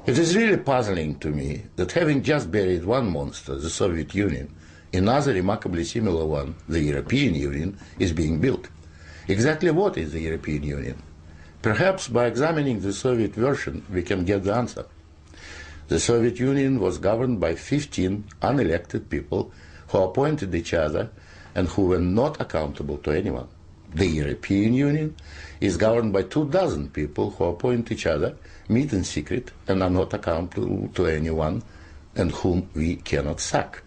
It is really puzzling to me that having just buried one monster, the Soviet Union, another remarkably similar one, the European Union, is being built. Exactly what is the European Union? Perhaps by examining the Soviet version we can get the answer. The Soviet Union was governed by 15 unelected people who appointed each other and who were not accountable to anyone. The European Union is governed by 24 people who appoint each other, meet in secret, and are not accountable to anyone, and whom we cannot sack.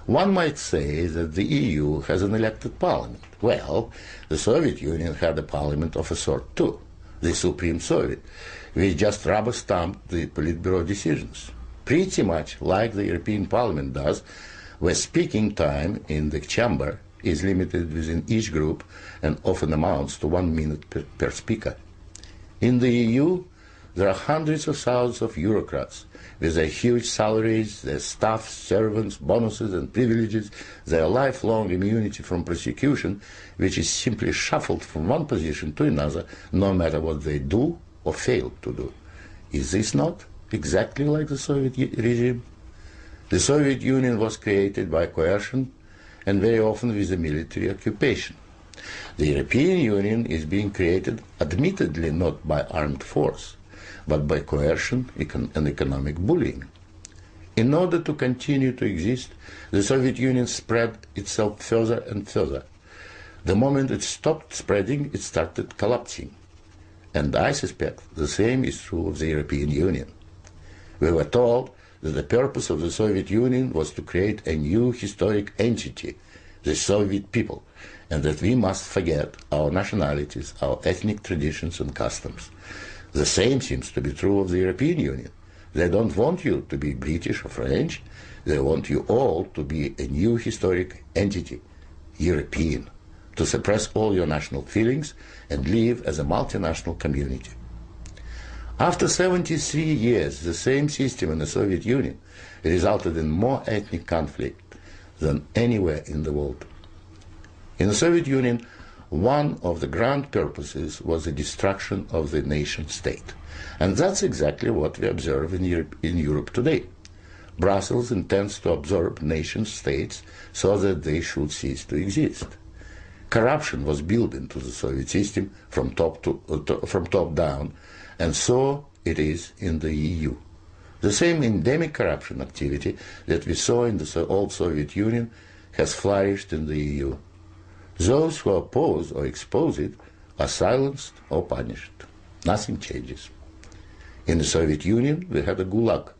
One might say that the EU has an elected parliament. Well, the Soviet Union had a parliament of a sort too, the Supreme Soviet, which just rubber-stamped the Politburo decisions, pretty much like the European Parliament does, where speaking time in the chamber is limited within each group and often amounts to 1 minute per speaker. In the EU, there are hundreds of thousands of bureaucrats with their huge salaries, their staff, servants, bonuses and privileges, their lifelong immunity from prosecution, which is simply shuffled from one position to another, no matter what they do or fail to do. Is this not exactly like the Soviet regime? The Soviet Union was created by coercion and very often with a military occupation. The European Union is being created admittedly not by armed force, but by coercion and economic bullying. In order to continue to exist, the Soviet Union spread itself further and further. The moment it stopped spreading, it started collapsing. And I suspect the same is true of the European Union. We were told that the purpose of the Soviet Union was to create a new historic entity, the Soviet people, and that we must forget our nationalities, our ethnic traditions and customs. The same seems to be true of the European Union. They don't want you to be British or French. They want you all to be a new historic entity, European, to suppress all your national feelings and live as a multinational community. After 73 years, the same system in the Soviet Union resulted in more ethnic conflict than anywhere in the world. In the Soviet Union, one of the grand purposes was the destruction of the nation-state. And that's exactly what we observe in Europe today. Brussels intends to absorb nation-states so that they should cease to exist. Corruption was built into the Soviet system from top down, and so it is in the EU. The same endemic corruption activity that we saw in the old Soviet Union has flourished in the EU. Those who oppose or expose it are silenced or punished. Nothing changes. In the Soviet Union, we had a gulag.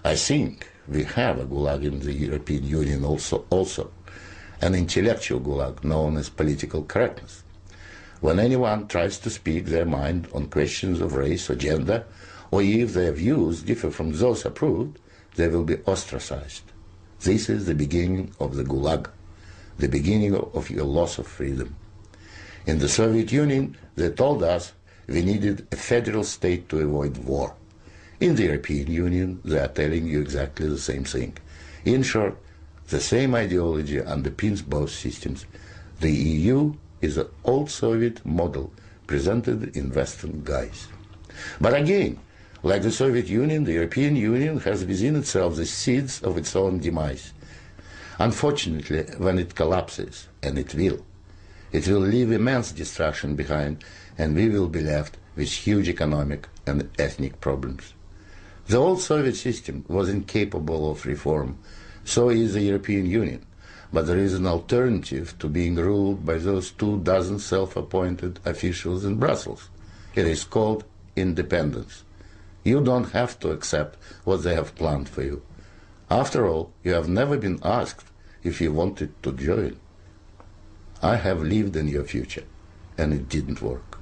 I think we have a gulag in the European Union also, an intellectual gulag known as political correctness. When anyone tries to speak their mind on questions of race or gender, or if their views differ from those approved, they will be ostracized. This is the beginning of the gulag, the beginning of your loss of freedom. In the Soviet Union, they told us we needed a federal state to avoid war. In the European Union, they are telling you exactly the same thing. In short, the same ideology underpins both systems. The EU is an old Soviet model presented in Western guise. But again, like the Soviet Union, the European Union has within itself the seeds of its own demise. Unfortunately, when it collapses, and it will leave immense destruction behind, and we will be left with huge economic and ethnic problems. The old Soviet system was incapable of reform, so is the European Union. But there is an alternative to being ruled by those 24 self-appointed officials in Brussels. It is called independence. You don't have to accept what they have planned for you. After all, you have never been asked if you wanted to join. I have lived in your future, and it didn't work.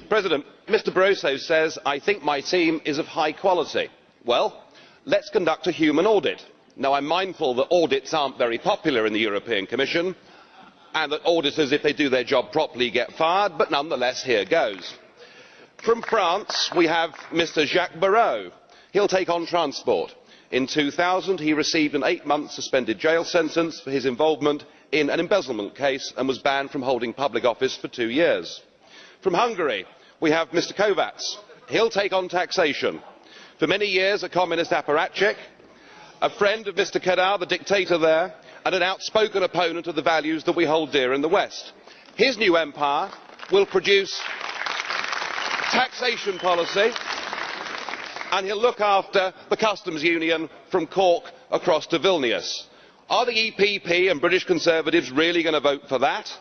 President, Mr Barroso says, I think my team is of high quality. Well, let's conduct a human audit. Now, I'm mindful that audits aren't very popular in the European Commission, and that auditors, if they do their job properly, get fired, but nonetheless, here goes. From France, we have Mr Jacques Barrot. He'll take on transport. In 2000, he received an 8-month suspended jail sentence for his involvement in an embezzlement case and was banned from holding public office for 2 years. From Hungary, we have Mr Kovács. He'll take on taxation. For many years a communist apparatchik, a friend of Mr Kadar, the dictator there, and an outspoken opponent of the values that we hold dear in the West. His new empire will produce taxation policy, and he'll look after the customs union from Cork across to Vilnius. Are the EPP and British Conservatives really going to vote for that?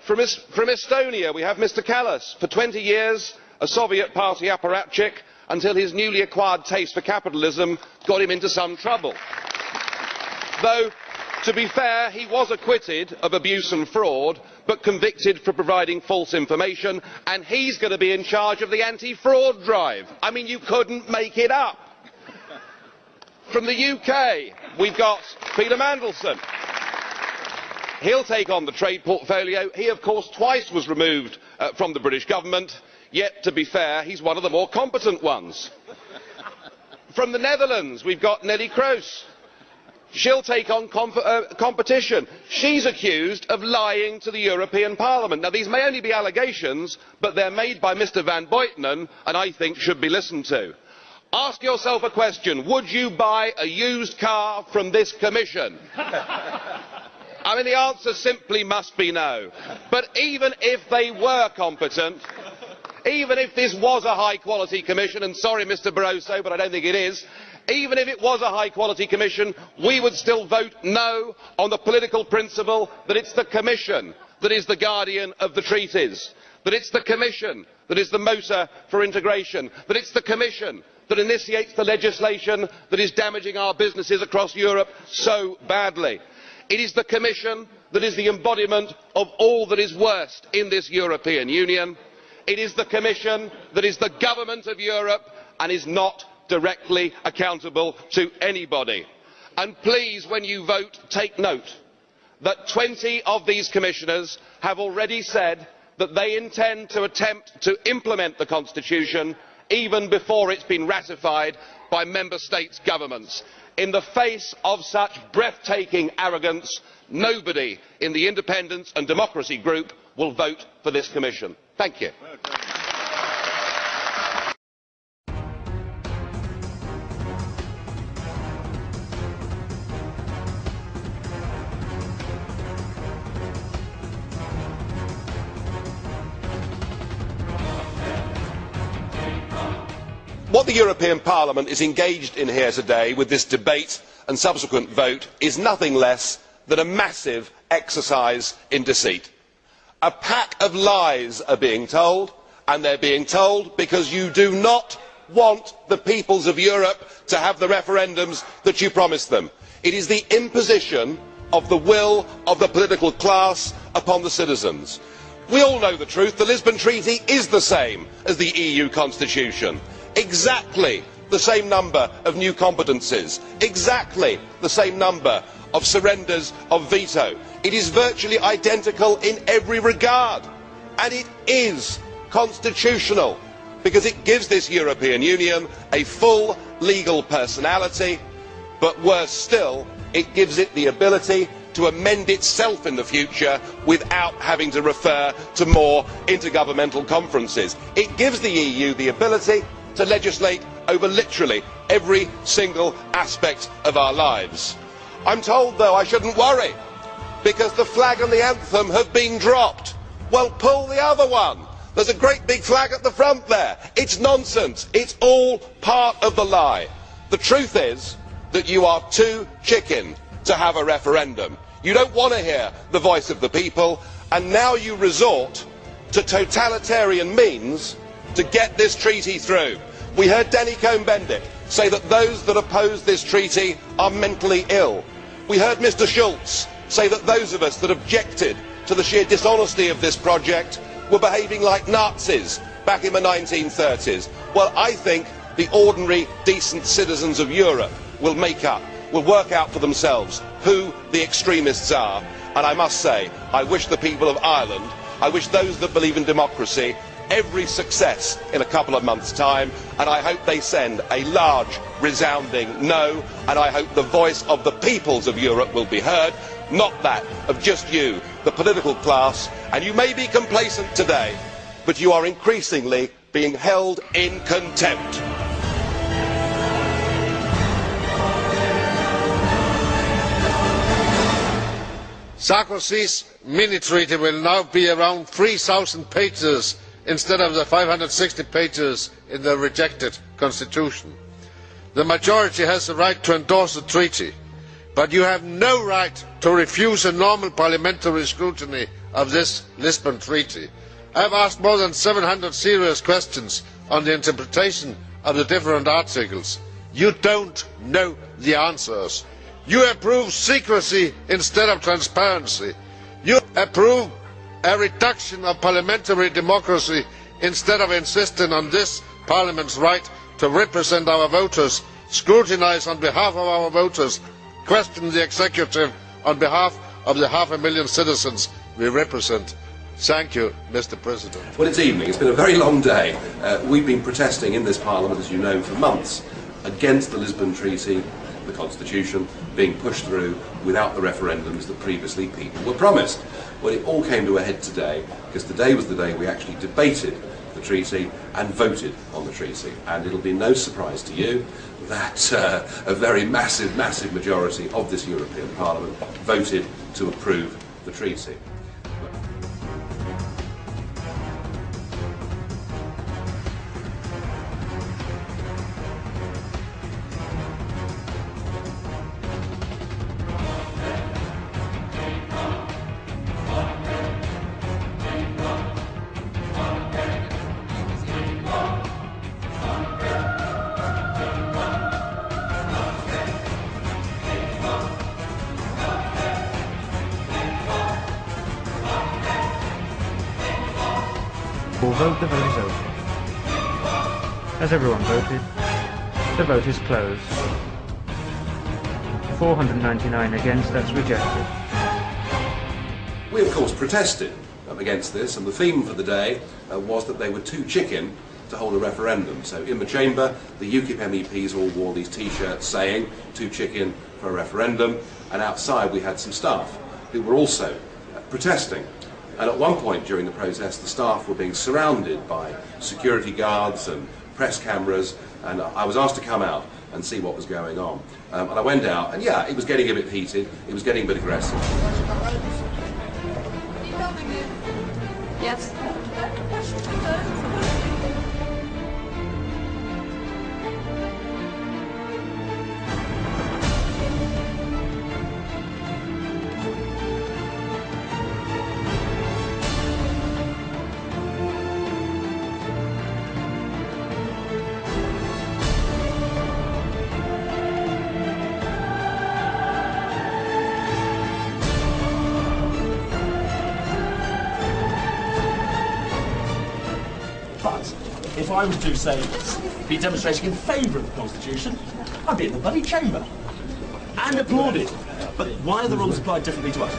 From Estonia, we have Mr Kallas. For 20 years, a Soviet party apparatchik, until his newly acquired taste for capitalism got him into some trouble. Though, to be fair, he was acquitted of abuse and fraud, but convicted for providing false information, and he's going to be in charge of the anti-fraud drive. I mean, you couldn't make it up. From the UK, we've got Peter Mandelson. He'll take on the trade portfolio. He, of course, twice was removed from the British government, yet, to be fair, he's one of the more competent ones. From the Netherlands, we've got Nelly Kroes. She'll take on competition. She's accused of lying to the European Parliament. Now, these may only be allegations, but they're made by Mr Van Buitenen, and I think should be listened to. Ask yourself a question. Would you buy a used car from this Commission? I mean, the answer simply must be no. But even if they were competent, even if this was a high-quality Commission, and sorry, Mr Barroso, but I don't think it is, even if it was a high-quality Commission, we would still vote no on the political principle that it's the Commission that is the guardian of the treaties, that it's the Commission that is the motor for integration, that it's the Commission that initiates the legislation that is damaging our businesses across Europe so badly. It is the Commission that is the embodiment of all that is worst in this European Union. It is the Commission that is the government of Europe and is not directly accountable to anybody. And please, when you vote, take note that 20 of these commissioners have already said that they intend to attempt to implement the Constitution even before it's been ratified by Member States' governments. In the face of such breathtaking arrogance, nobody in the Independence and Democracy Group will vote for this Commission. Thank you. What the European Parliament is engaged in here today with this debate and subsequent vote is nothing less than a massive exercise in deceit. A pack of lies are being told, and they are being told because you do not want the peoples of Europe to have the referendums that you promised them. It is the imposition of the will of the political class upon the citizens. We all know the truth. The Lisbon Treaty is the same as the EU Constitution. Exactly the same number of new competences, exactly the same number of surrenders of veto. It is virtually identical in every regard, and it is constitutional because it gives this European Union a full legal personality, but worse still, it gives it the ability to amend itself in the future without having to refer to more intergovernmental conferences. It gives the EU the ability to legislate over literally every single aspect of our lives. I'm told, though, I shouldn't worry because the flag and the anthem have been dropped. Well, pull the other one. There's a great big flag at the front there. It's nonsense. It's all part of the lie. The truth is that you are too chicken to have a referendum. You don't want to hear the voice of the people, and now you resort to totalitarian means to get this treaty through. We heard Danny Cohn-Bendit say that those that oppose this treaty are mentally ill. We heard Mr Schulz say that those of us that objected to the sheer dishonesty of this project were behaving like Nazis back in the 1930s. Well, I think the ordinary, decent citizens of Europe will work out for themselves who the extremists are. And I must say, I wish the people of Ireland, I wish those that believe in democracy, every success in a couple of months' time, and I hope they send a large, resounding no, and I hope the voice of the peoples of Europe will be heard, not that of just you, the political class. And you may be complacent today, but you are increasingly being held in contempt. Sarkozy's mini-treaty will now be around 3,000 pages instead of the 560 pages in the rejected constitution. The majority has the right to endorse the treaty, but you have no right to refuse a normal parliamentary scrutiny of this Lisbon Treaty. I have asked more than 700 serious questions on the interpretation of the different articles. You don't know the answers. You approve secrecy instead of transparency. You approve a reduction of parliamentary democracy instead of insisting on this Parliament's right to represent our voters, scrutinise on behalf of our voters, question the executive on behalf of the 500,000 citizens we represent. Thank you, Mr. President. Well, it's evening. It's been a very long day. We've been protesting in this Parliament, as you know, for months against the Lisbon Treaty, the Constitution, being pushed through without the referendums that previously people were promised. Well, it all came to a head today, because today was the day we actually debated the treaty and voted on the treaty. And it'll be no surprise to you that a very massive majority of this European Parliament voted to approve the treaty. We'll vote. The vote is open. Has everyone voted? The vote is closed. 499 against, that's rejected. We of course protested against this, and the theme for the day was that they were too chicken to hold a referendum. So in the chamber, the UKIP MEPs all wore these t-shirts saying too chicken for a referendum, and outside we had some staff who were also protesting. And at one point during the protest, the staff were being surrounded by security guards and press cameras, and I was asked to come out and see what was going on. And I went out, and yeah, it was getting a bit heated, it was getting a bit aggressive. Yes. But if I was to, say, be demonstrating in favour of the Constitution, I'd be in the bloody chamber and applauded. But why are the rules applied differently to us?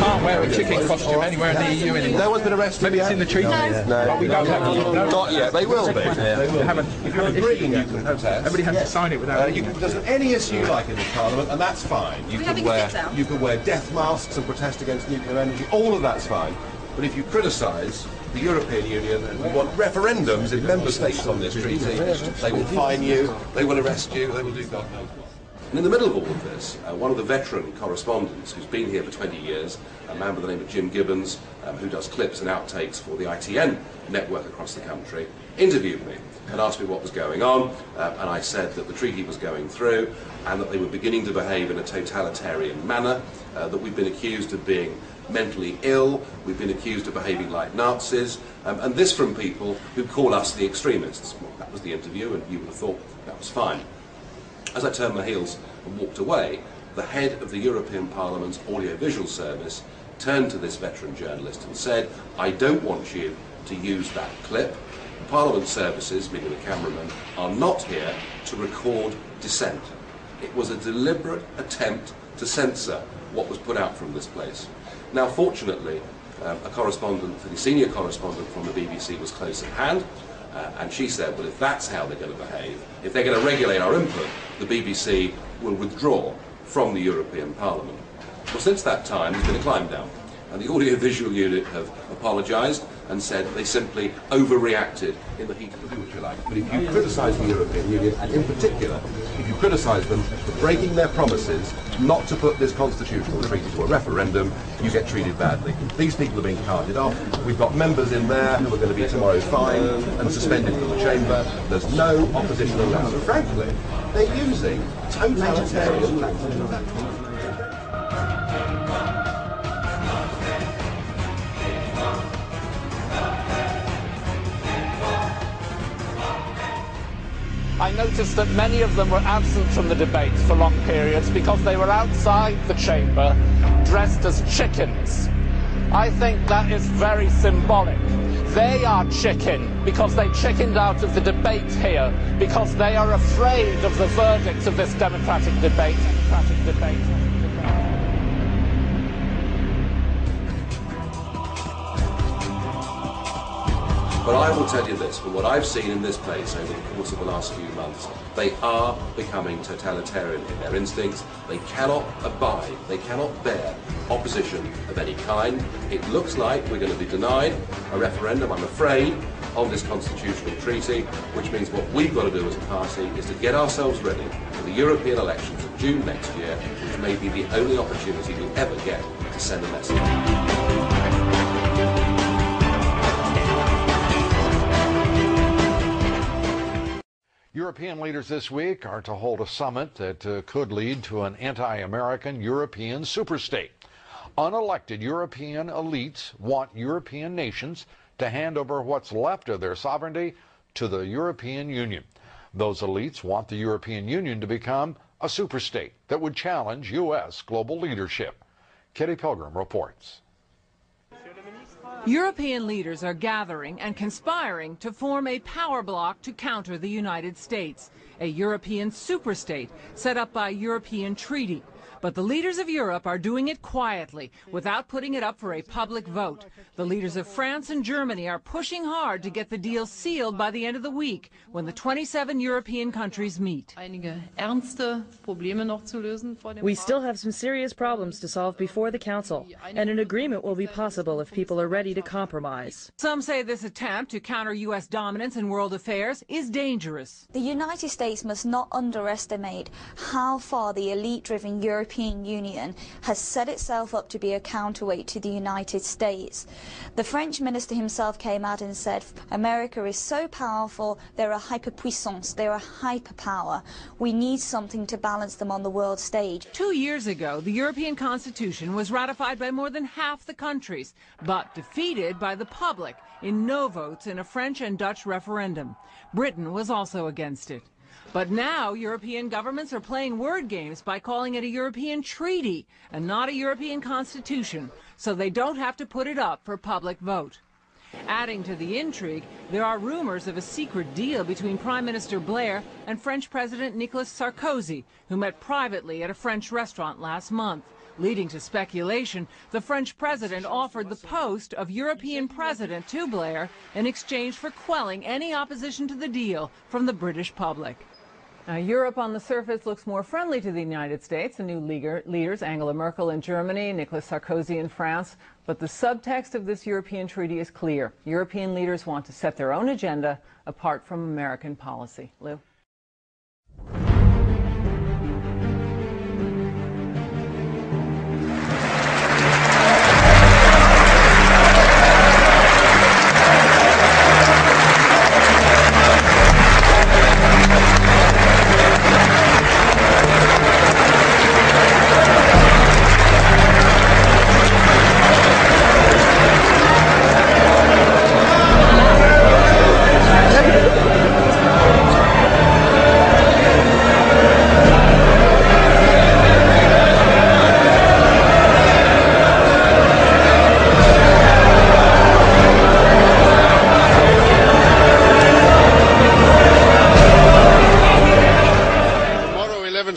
Can't wear a chicken costume anywhere in the EU anymore. No one's been arrested. Maybe it's in the treaty. No. But we don't have to. Not yet. They will be. If you're agreeing, you can protest. Everybody has to sign it without. There's any issue you like in this Parliament, and that's fine. You can wear death masks and protest against nuclear energy. All of that's fine. But if you criticise the European Union and want referendums in member states on this treaty, they will fine you, they will arrest you, they will do God knows what. And in the middle of all of this, one of the veteran correspondents who's been here for 20 years, a man by the name of Jim Gibbons, who does clips and outtakes for the ITN network across the country, interviewed me and asked me what was going on, and I said that the treaty was going through and that they were beginning to behave in a totalitarian manner, that we've been accused of being mentally ill, we've been accused of behaving like Nazis, and this from people who call us the extremists. Well, that was the interview, and you would have thought that was fine. As I turned my heels and walked away, the head of the European Parliament's audiovisual service turned to this veteran journalist and said, "I don't want you to use that clip. Parliament services, meaning the cameraman, are not here to record dissent." It was a deliberate attempt to censor what was put out from this place. Now, fortunately, a correspondent, a senior correspondent from the BBC was close at hand, and she said, well, if that's how they're going to behave, if they're going to regulate our input, the BBC will withdraw from the European Parliament. Well, since that time, there's been a climb down, and the audiovisual unit have apologised and said they simply overreacted in the heat of the do what you like. But if you criticise the European Union, and in particular, if you criticise them for breaking their promises not to put this constitutional treaty to a referendum, you get treated badly. These people are being carted off. We've got members in there who are going to be tomorrow fined and suspended from the chamber. There's no opposition allowed. And frankly, they're using totalitarian tactics. I noticed that many of them were absent from the debates for long periods because they were outside the chamber dressed as chickens. I think that is very symbolic. They are chicken because they chickened out of the debate here because they are afraid of the verdict of this democratic debate. But I will tell you this, from what I've seen in this place over the course of the last few months, they are becoming totalitarian in their instincts. They cannot abide, they cannot bear opposition of any kind. It looks like we're going to be denied a referendum, I'm afraid, on this constitutional treaty, which means what we've got to do as a party is to get ourselves ready for the European elections in June next year, which may be the only opportunity we'll ever get to send a message. European leaders this week are to hold a summit that could lead to an anti-American European superstate. Unelected European elites want European nations to hand over what's left of their sovereignty to the European Union. Those elites want the European Union to become a superstate that would challenge U.S. global leadership. Kitty Pilgrim reports. European leaders are gathering and conspiring to form a power bloc to counter the United States, a European superstate set up by European treaty. But the leaders of Europe are doing it quietly, without putting it up for a public vote. The leaders of France and Germany are pushing hard to get the deal sealed by the end of the week, when the 27 European countries meet. We still have some serious problems to solve before the Council, and an agreement will be possible if people are ready to compromise. Some say this attempt to counter U.S. dominance in world affairs is dangerous. The United States must not underestimate how far the elite-driven European Union has set itself up to be a counterweight to the United States. The French minister himself came out and said, America is so powerful, they're a hyperpuissance, they're a hyperpower. We need something to balance them on the world stage. 2 years ago, the European Constitution was ratified by more than half the countries, but defeated by the public in no votes in a French and Dutch referendum. Britain was also against it. But now European governments are playing word games by calling it a European treaty and not a European constitution, so they don't have to put it up for public vote. Adding to the intrigue, there are rumors of a secret deal between Prime Minister Blair and French President Nicolas Sarkozy, who met privately at a French restaurant last month. Leading to speculation, the French president offered the post of European president to Blair in exchange for quelling any opposition to the deal from the British public. Now, Europe on the surface looks more friendly to the United States. The new leaders, Angela Merkel in Germany, Nicolas Sarkozy in France. But the subtext of this European treaty is clear. European leaders want to set their own agenda apart from American policy. Lou?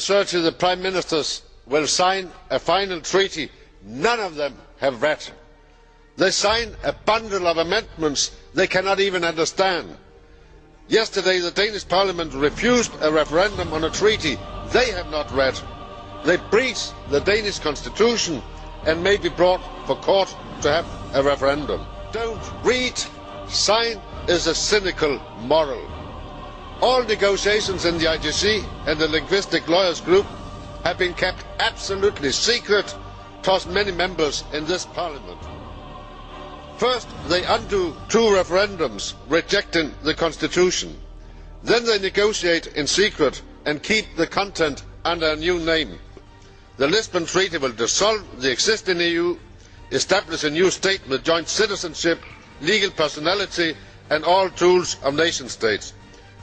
The Prime Minister's will sign a final treaty none of them have read. They sign a bundle of amendments they cannot even understand. Yesterday the Danish Parliament refused a referendum on a treaty they have not read. They breach the Danish constitution and may be brought for court to have a referendum. Don't read, sign is a cynical moral. All negotiations in the IGC and the Linguistic Lawyers Group have been kept absolutely secret towards many members in this Parliament. First, they undo 2 referendums rejecting the Constitution. Then they negotiate in secret and keep the content under a new name. The Lisbon Treaty will dissolve the existing EU, establish a new state with joint citizenship, legal personality and all tools of nation states.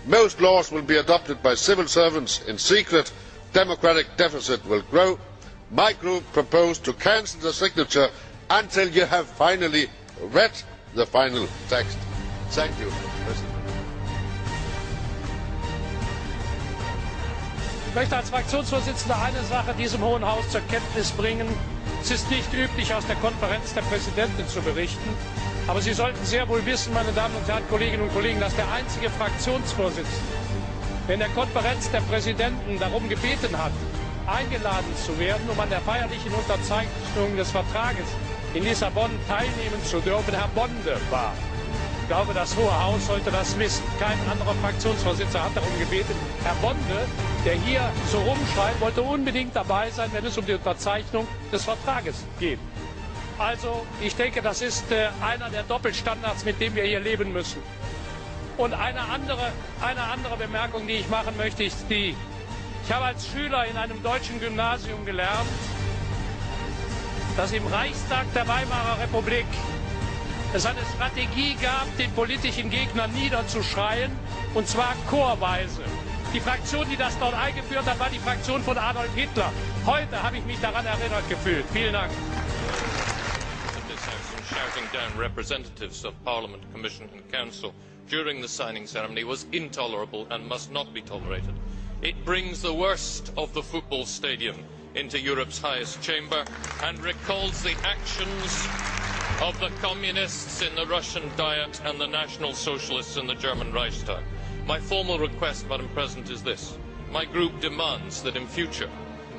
Most laws will be adopted by civil servants in secret. Democratic deficit will grow. My group proposed to cancel the signature until you have finally read the final text. Thank you, President. Ich möchte als Fraktionsvorsitzender eine Sache diesem Hohen Haus zur Kenntnis bringen. Es ist nicht üblich, aus der Konferenz der Präsidenten zu berichten. Aber Sie sollten sehr wohl wissen, meine Damen und Herren, Kolleginnen und Kollegen, dass der einzige Fraktionsvorsitzende, der in der Konferenz der Präsidenten darum gebeten hat, eingeladen zu werden, um an der feierlichen Unterzeichnung des Vertrages in Lissabon teilnehmen zu dürfen, Herr Bonde war. Ich glaube, das Hohe Haus sollte das wissen. Kein anderer Fraktionsvorsitzender hat darum gebeten. Herr Bonde, der hier so rumschreit, wollte unbedingt dabei sein, wenn es um die Unterzeichnung des Vertrages geht. Also, ich denke, das ist einer der Doppelstandards, mit dem wir hier leben müssen. Und eine andere Bemerkung, die ich machen möchte, ist die: Ich habe als Schüler in einem deutschen Gymnasium gelernt, dass im Reichstag der Weimarer Republik es eine Strategie gab, den politischen Gegner niederzuschreien, und zwar chorweise. Die Fraktion, die das dort eingeführt hat, war die Fraktion von Adolf Hitler. Heute habe ich mich daran erinnert gefühlt. Vielen Dank. Shouting down representatives of Parliament, Commission and Council during the signing ceremony was intolerable and must not be tolerated. It brings the worst of the football stadium into Europe's highest chamber and recalls the actions of the communists in the Russian Diet and the National Socialists in the German Reichstag. My formal request, Madam President, is this. My group demands that in future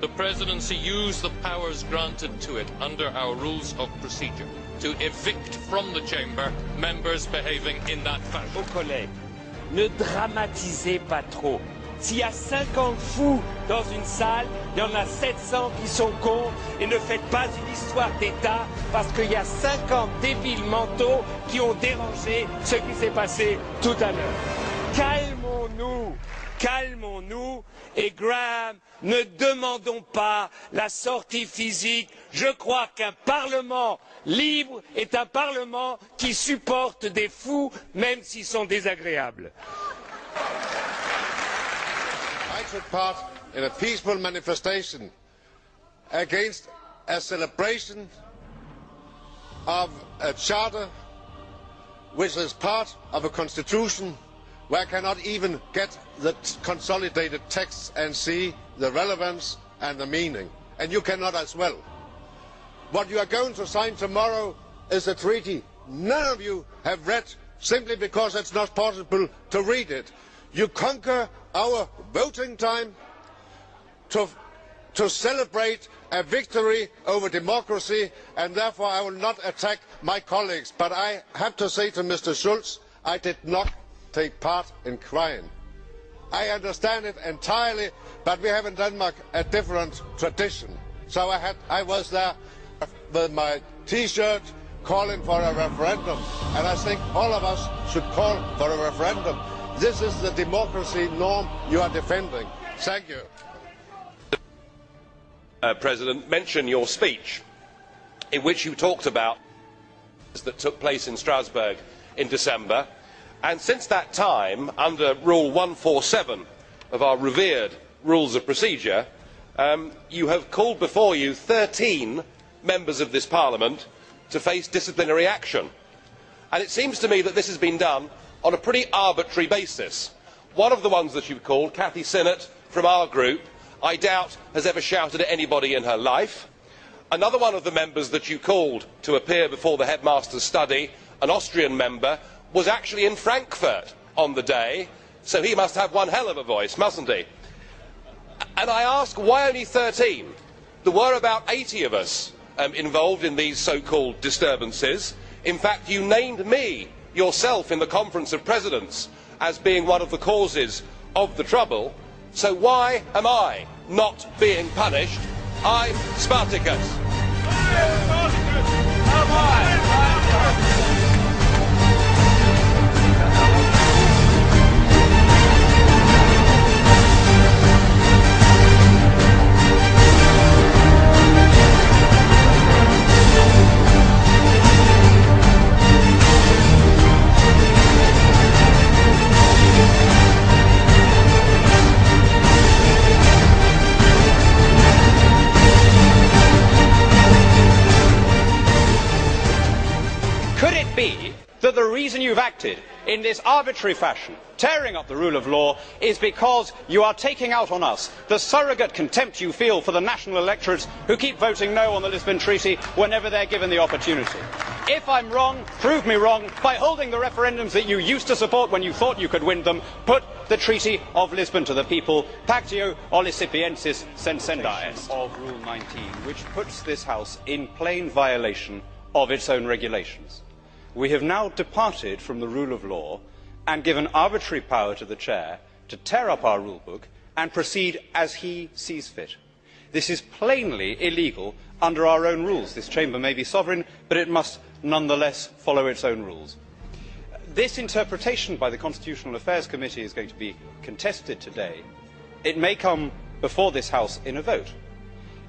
the Presidency use the powers granted to it under our rules of procedure to evict from the chamber members behaving in that fashion. Aux collègues, ne dramatisez pas trop. S'il y a 50 fous dans une salle, il y en a 700 qui sont cons, et ne faites pas une histoire d'État parce qu'il y a 50 débiles mentaux qui ont dérangé ce qui s'est passé tout à l'heure. Calmons-nous, calmons-nous, et Graham, ne demandons pas la sortie physique. Je crois qu'un Parlement libre est un Parlement qui supporte des fous, même s'ils sont désagréables. I took part in a peaceful manifestation against a celebration of a charter which is part of a constitution where I cannot even get the consolidated text and see the relevance and the meaning. And you cannot as well. What you are going to sign tomorrow is a treaty none of you have read simply because it's not possible to read it. You conquer our voting time to celebrate a victory over democracy, and therefore I will not attack my colleagues. But I have to say to Mr. Schulz, I did not take part in crying. I understand it entirely, but we have in Denmark a different tradition. So I was there with my T-shirt calling for a referendum, and I think all of us should call for a referendum. This is the democracy norm you are defending. Thank you. President, mention your speech in which you talked about that took place in Strasbourg in December, and since that time, under Rule 147 of our revered Rules of Procedure, you have called before you 13 members of this Parliament to face disciplinary action. And it seems to me that this has been done on a pretty arbitrary basis. One of the ones that you called, Cathy Sinnott from our group, I doubt has ever shouted at anybody in her life. Another one of the members that you called to appear before the headmaster's study, an Austrian member, was actually in Frankfurt on the day, so he must have one hell of a voice, mustn't he? And I ask, why only 13? There were about 80 of us involved in these so-called disturbances. In fact, you named me yourself in the Conference of Presidents as being one of the causes of the trouble. So why am I not being punished? I'm Spartacus. Could it be that the reason you've acted in this arbitrary fashion, tearing up the rule of law, is because you are taking out on us the surrogate contempt you feel for the national electorates who keep voting no on the Lisbon Treaty whenever they're given the opportunity? If I'm wrong, prove me wrong by holding the referendums that you used to support when you thought you could win them. Put the Treaty of Lisbon to the people. Pactio Olisipiensis Sensendae of Rule 19, which puts this House in plain violation of its own regulations. We have now departed from the rule of law and given arbitrary power to the Chair to tear up our rule book and proceed as he sees fit. This is plainly illegal under our own rules. This Chamber may be sovereign, but it must nonetheless follow its own rules. This interpretation by the Constitutional Affairs Committee is going to be contested today. It may come before this House in a vote.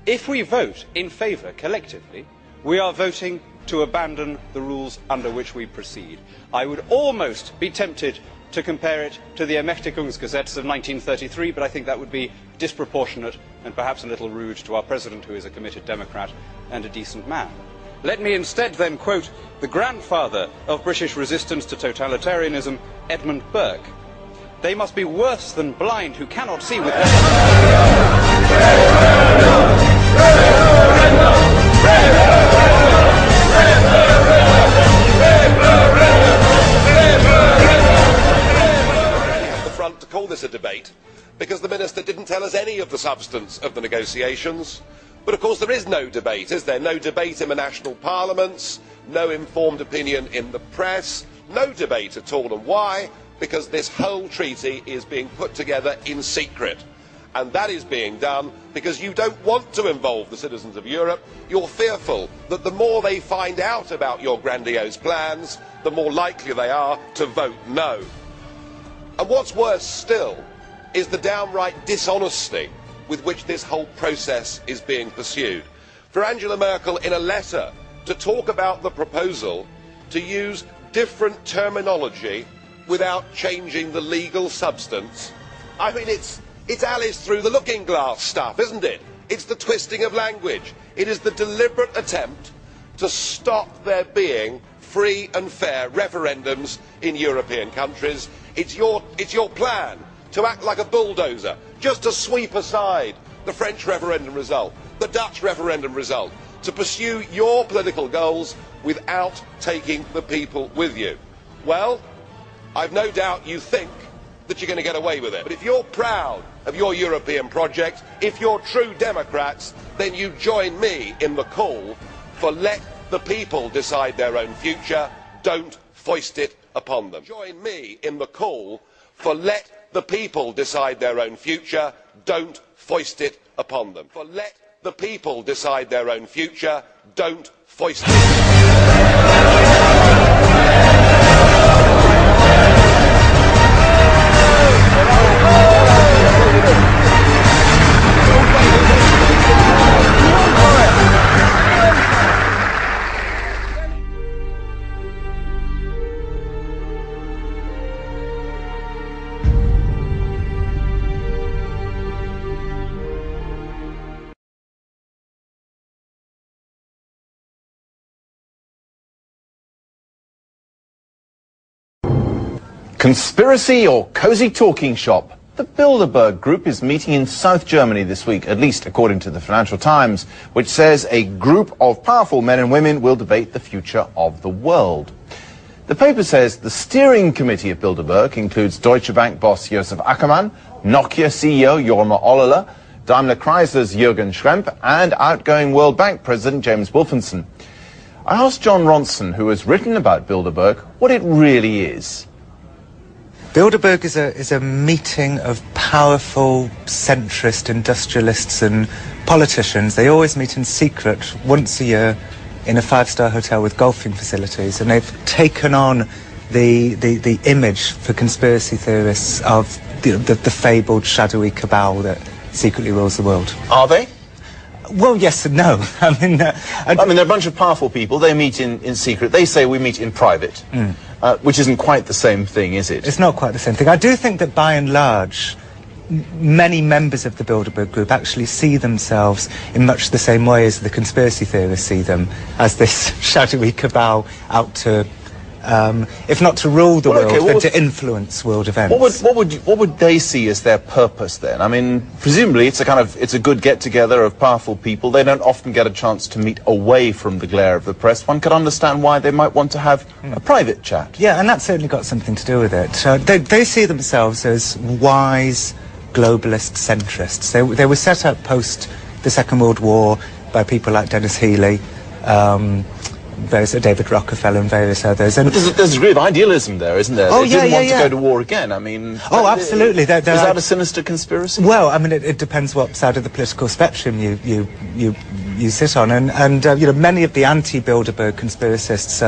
If we vote in favour collectively, we are voting to abandon the rules under which we proceed. I would almost be tempted to compare it to the Ermächtigungsgesetz of 1933, but I think that would be disproportionate and perhaps a little rude to our President, who is a committed Democrat and a decent man. Let me instead then quote the grandfather of British resistance to totalitarianism, Edmund Burke. They must be worse than blind who cannot see with to call this a debate because the Minister didn't tell us any of the substance of the negotiations. But of course there is no debate, is there? No debate in the national parliaments, no informed opinion in the press, no debate at all. And why? Because this whole treaty is being put together in secret. And that is being done because you don't want to involve the citizens of Europe. You're fearful that the more they find out about your grandiose plans, the more likely they are to vote no. And what's worse still is the downright dishonesty with which this whole process is being pursued. For Angela Merkel, in a letter, to talk about the proposal, to use different terminology without changing the legal substance, I mean, it's Alice through the looking glass stuff, isn't it? It's the twisting of language. It is the deliberate attempt to stop there being free and fair referendums in European countries. It's your plan to act like a bulldozer, just to sweep aside the French referendum result, the Dutch referendum result, to pursue your political goals without taking the people with you. Well, I've no doubt you think that you're going to get away with it. But if you're proud of your European project, if you're true Democrats, then you join me in the call for let the people decide their own future, don't foist it upon them. Join me in the call for let the people decide their own future, don't foist it upon them. For let the people decide their own future, don't foist it. Conspiracy or cozy talking shop? The Bilderberg Group is meeting in South Germany this week, at least according to the Financial Times, which says a group of powerful men and women will debate the future of the world. The paper says the steering committee of Bilderberg includes Deutsche Bank boss Josef Ackermann, Nokia CEO Jorma Ollila, Daimler Chrysler's Jürgen Schrempp, and outgoing World Bank President James Wolfensohn. I asked John Ronson, who has written about Bilderberg, what it really is. Bilderberg is a meeting of powerful centrist industrialists and politicians. They always meet in secret once a year in a five-star hotel with golfing facilities, and they've taken on the image for conspiracy theorists of the fabled shadowy cabal that secretly rules the world. Are they? Well, yes and no. I mean, they're a bunch of powerful people. They meet in secret. They say we meet in private, which isn't quite the same thing, is it? It's not quite the same thing. I do think that by and large, many members of the Bilderberg Group actually see themselves in much the same way as the conspiracy theorists see them, as this shadowy cabal out to, if not to rule the world, but to influence world events. What would they see as their purpose then? I mean, presumably it's a good get-together of powerful people. They don't often get a chance to meet away from the glare of the press. One could understand why they might want to have a private chat. Yeah, and that's certainly got something to do with it. They see themselves as wise globalist centrists. They were set up post the Second World War by people like Dennis Healey, David Rockefeller and various others. And there's a degree of idealism there, isn't there? They didn't want to go to war again. I mean, absolutely. Is that a sinister conspiracy? Well, I mean, it depends what side of the political spectrum you sit on, and you know, many of the anti-Bilderberg conspiracists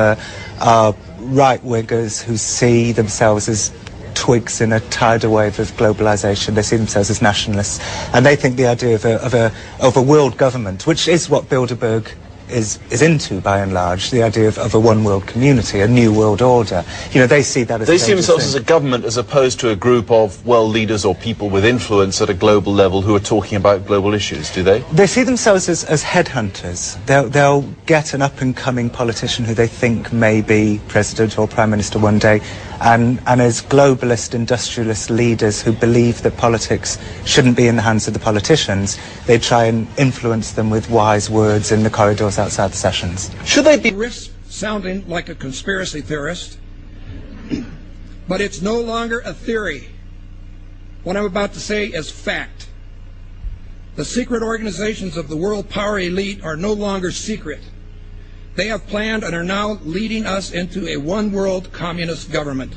are right-wingers who see themselves as twigs in a tidal wave of globalization. They see themselves as nationalists, and they think the idea of a world government, which is what Bilderberg is into by and large, the idea of a one world community, a new world order. You know, they see that as they see themselves as a government as opposed to a group of world leaders or people with influence at a global level who are talking about global issues, do they? They see themselves as headhunters. They'll get an up-and-coming politician who they think may be president or prime minister one day, and as globalist industrialist leaders who believe that politics shouldn't be in the hands of the politicians, they try and influence them with wise words in the corridors outside the sessions. Should they be risk sounding like a conspiracy theorist, but it's no longer a theory. What I'm about to say is fact. The secret organizations of the world power elite are no longer secret. They have planned and are now leading us into a one-world communist government.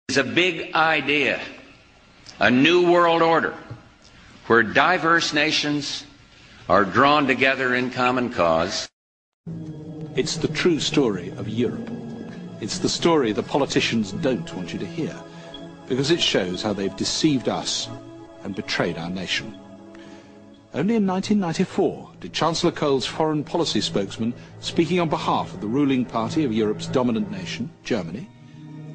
It's a big idea, a new world order, where diverse nations are drawn together in common cause. It's the true story of Europe. It's the story the politicians don't want you to hear, because it shows how they've deceived us and betrayed our nation. Only in 1994 did Chancellor Kohl's foreign policy spokesman, speaking on behalf of the ruling party of Europe's dominant nation, Germany,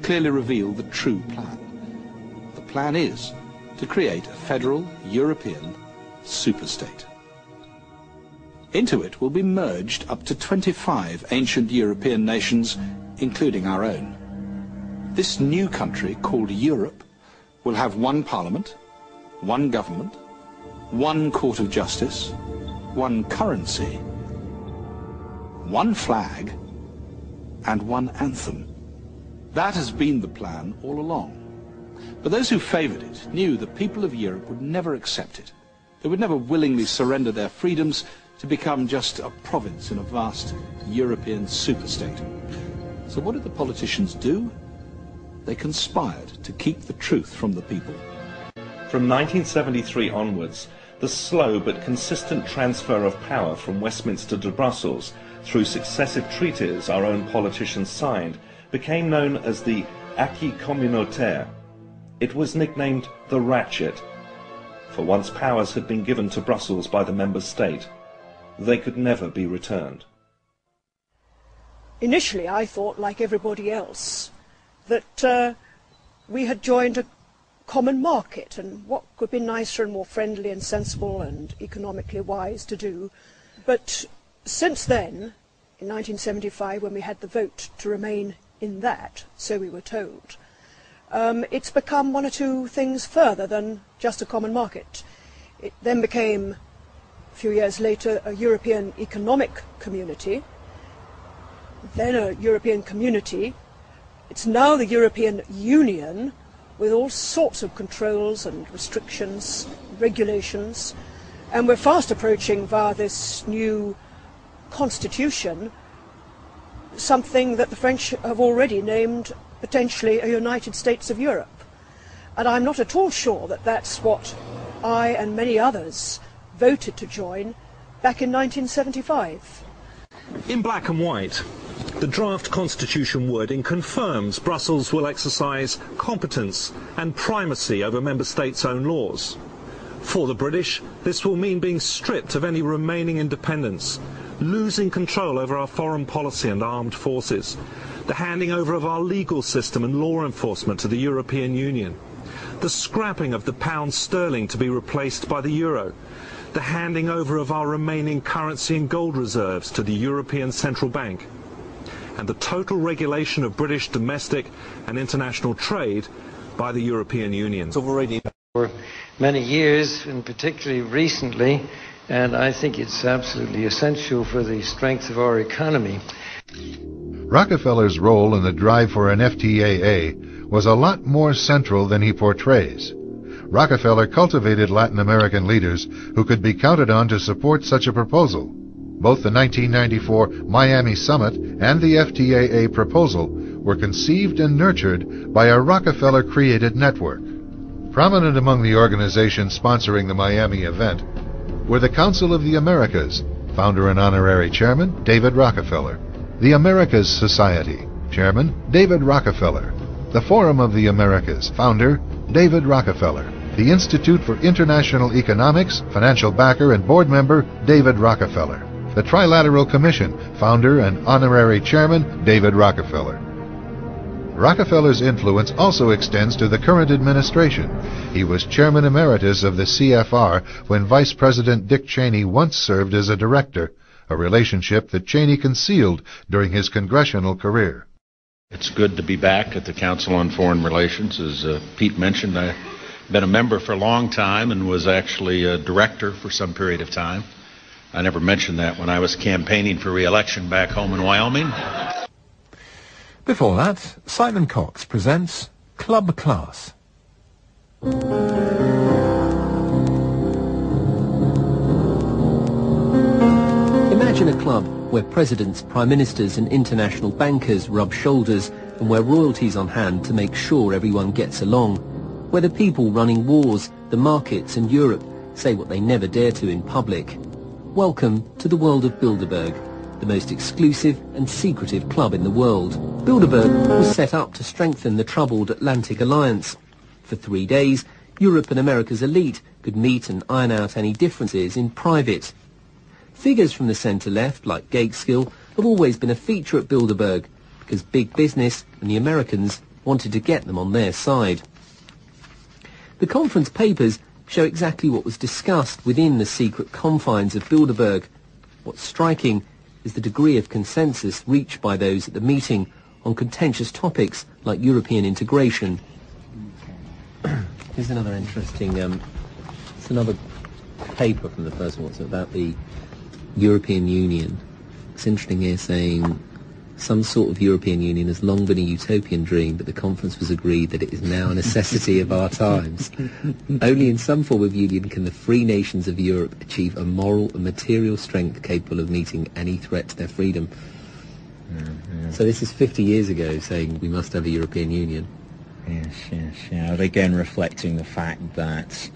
clearly reveal the true plan. The plan is to create a federal European superstate. Into it will be merged up to 25 ancient European nations, including our own. This new country, called Europe, will have one parliament, one government, one court of justice, one currency, one flag, and one anthem. That has been the plan all along. But those who favoured it knew the people of Europe would never accept it. They would never willingly surrender their freedoms to become just a province in a vast European superstate. So what did the politicians do? They conspired to keep the truth from the people. From 1973 onwards, the slow but consistent transfer of power from Westminster to Brussels through successive treaties our own politicians signed became known as the acquis communautaire. It was nicknamed the ratchet, for once powers had been given to Brussels by the member state, they could never be returned. Initially I thought, like everybody else, that we had joined a common market, and what could be nicer and more friendly and sensible and economically wise to do. But since then, in 1975, when we had the vote to remain in that, so we were told, it's become one or two things further than just a common market. It then became, a few years later, a European Economic Community, then a European Community. It's now the European Union, with all sorts of controls and restrictions, regulations, and we're fast approaching, via this new constitution, something that the French have already named potentially a United States of Europe. And I'm not at all sure that that's what I and many others voted to join back in 1975. In black and white, the draft constitution wording confirms Brussels will exercise competence and primacy over member states' own laws. For the British, this will mean being stripped of any remaining independence, losing control over our foreign policy and armed forces, the handing over of our legal system and law enforcement to the European Union, the scrapping of the pound sterling to be replaced by the euro, the handing over of our remaining currency and gold reserves to the European Central Bank, and the total regulation of British domestic and international trade by the European Union. For many years, and particularly recently, and I think it's absolutely essential for the strength of our economy. Rockefeller's role in the drive for an FTAA was a lot more central than he portrays. Rockefeller cultivated Latin American leaders who could be counted on to support such a proposal. Both the 1994 Miami Summit and the FTAA proposal were conceived and nurtured by a Rockefeller-created network. Prominent among the organizations sponsoring the Miami event were the Council of the Americas, founder and honorary chairman David Rockefeller, the Americas Society, chairman David Rockefeller, the Forum of the Americas, founder David Rockefeller, the Institute for International Economics, financial backer and board member David Rockefeller, the Trilateral Commission, founder and honorary chairman David Rockefeller. Rockefeller's influence also extends to the current administration. He was chairman emeritus of the CFR when Vice President Dick Cheney once served as a director, a relationship that Cheney concealed during his congressional career. It's good to be back at the Council on Foreign Relations. As Pete mentioned, I've been a member for a long time and was actually a director for some period of time. I never mentioned that when I was campaigning for re-election back home in Wyoming. Before that, Simon Cox presents Club Class. Imagine a club where presidents, prime ministers and international bankers rub shoulders and where royalty's on hand to make sure everyone gets along, where the people running wars, the markets and Europe say what they never dare to in public. Welcome to the world of Bilderberg, the most exclusive and secretive club in the world. Bilderberg was set up to strengthen the troubled Atlantic Alliance. For 3 days, Europe and America's elite could meet and iron out any differences in private. Figures from the centre-left, like Gateskill, have always been a feature at Bilderberg, because big business and the Americans wanted to get them on their side. The conference papers show exactly what was discussed within the secret confines of Bilderberg. What's striking is the degree of consensus reached by those at the meeting on contentious topics like European integration. Here's another interesting, it's another paper from the first one, about the European Union. It's interesting here saying some sort of European Union has long been a utopian dream, but the conference was agreed that it is now a necessity of our times. Only in some form of union can the free nations of Europe achieve a moral and material strength capable of meeting any threat to their freedom. So this is 50 years ago saying we must have a European Union. Yes. Again, reflecting the fact that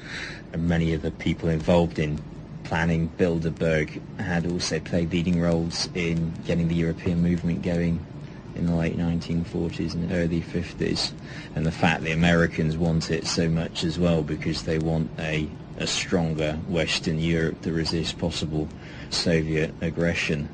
many of the people involved in planning Bilderberg had also played leading roles in getting the European movement going in the late 1940s and early 50s, and the fact the Americans want it so much as well because they want a stronger Western Europe to resist possible Soviet aggression.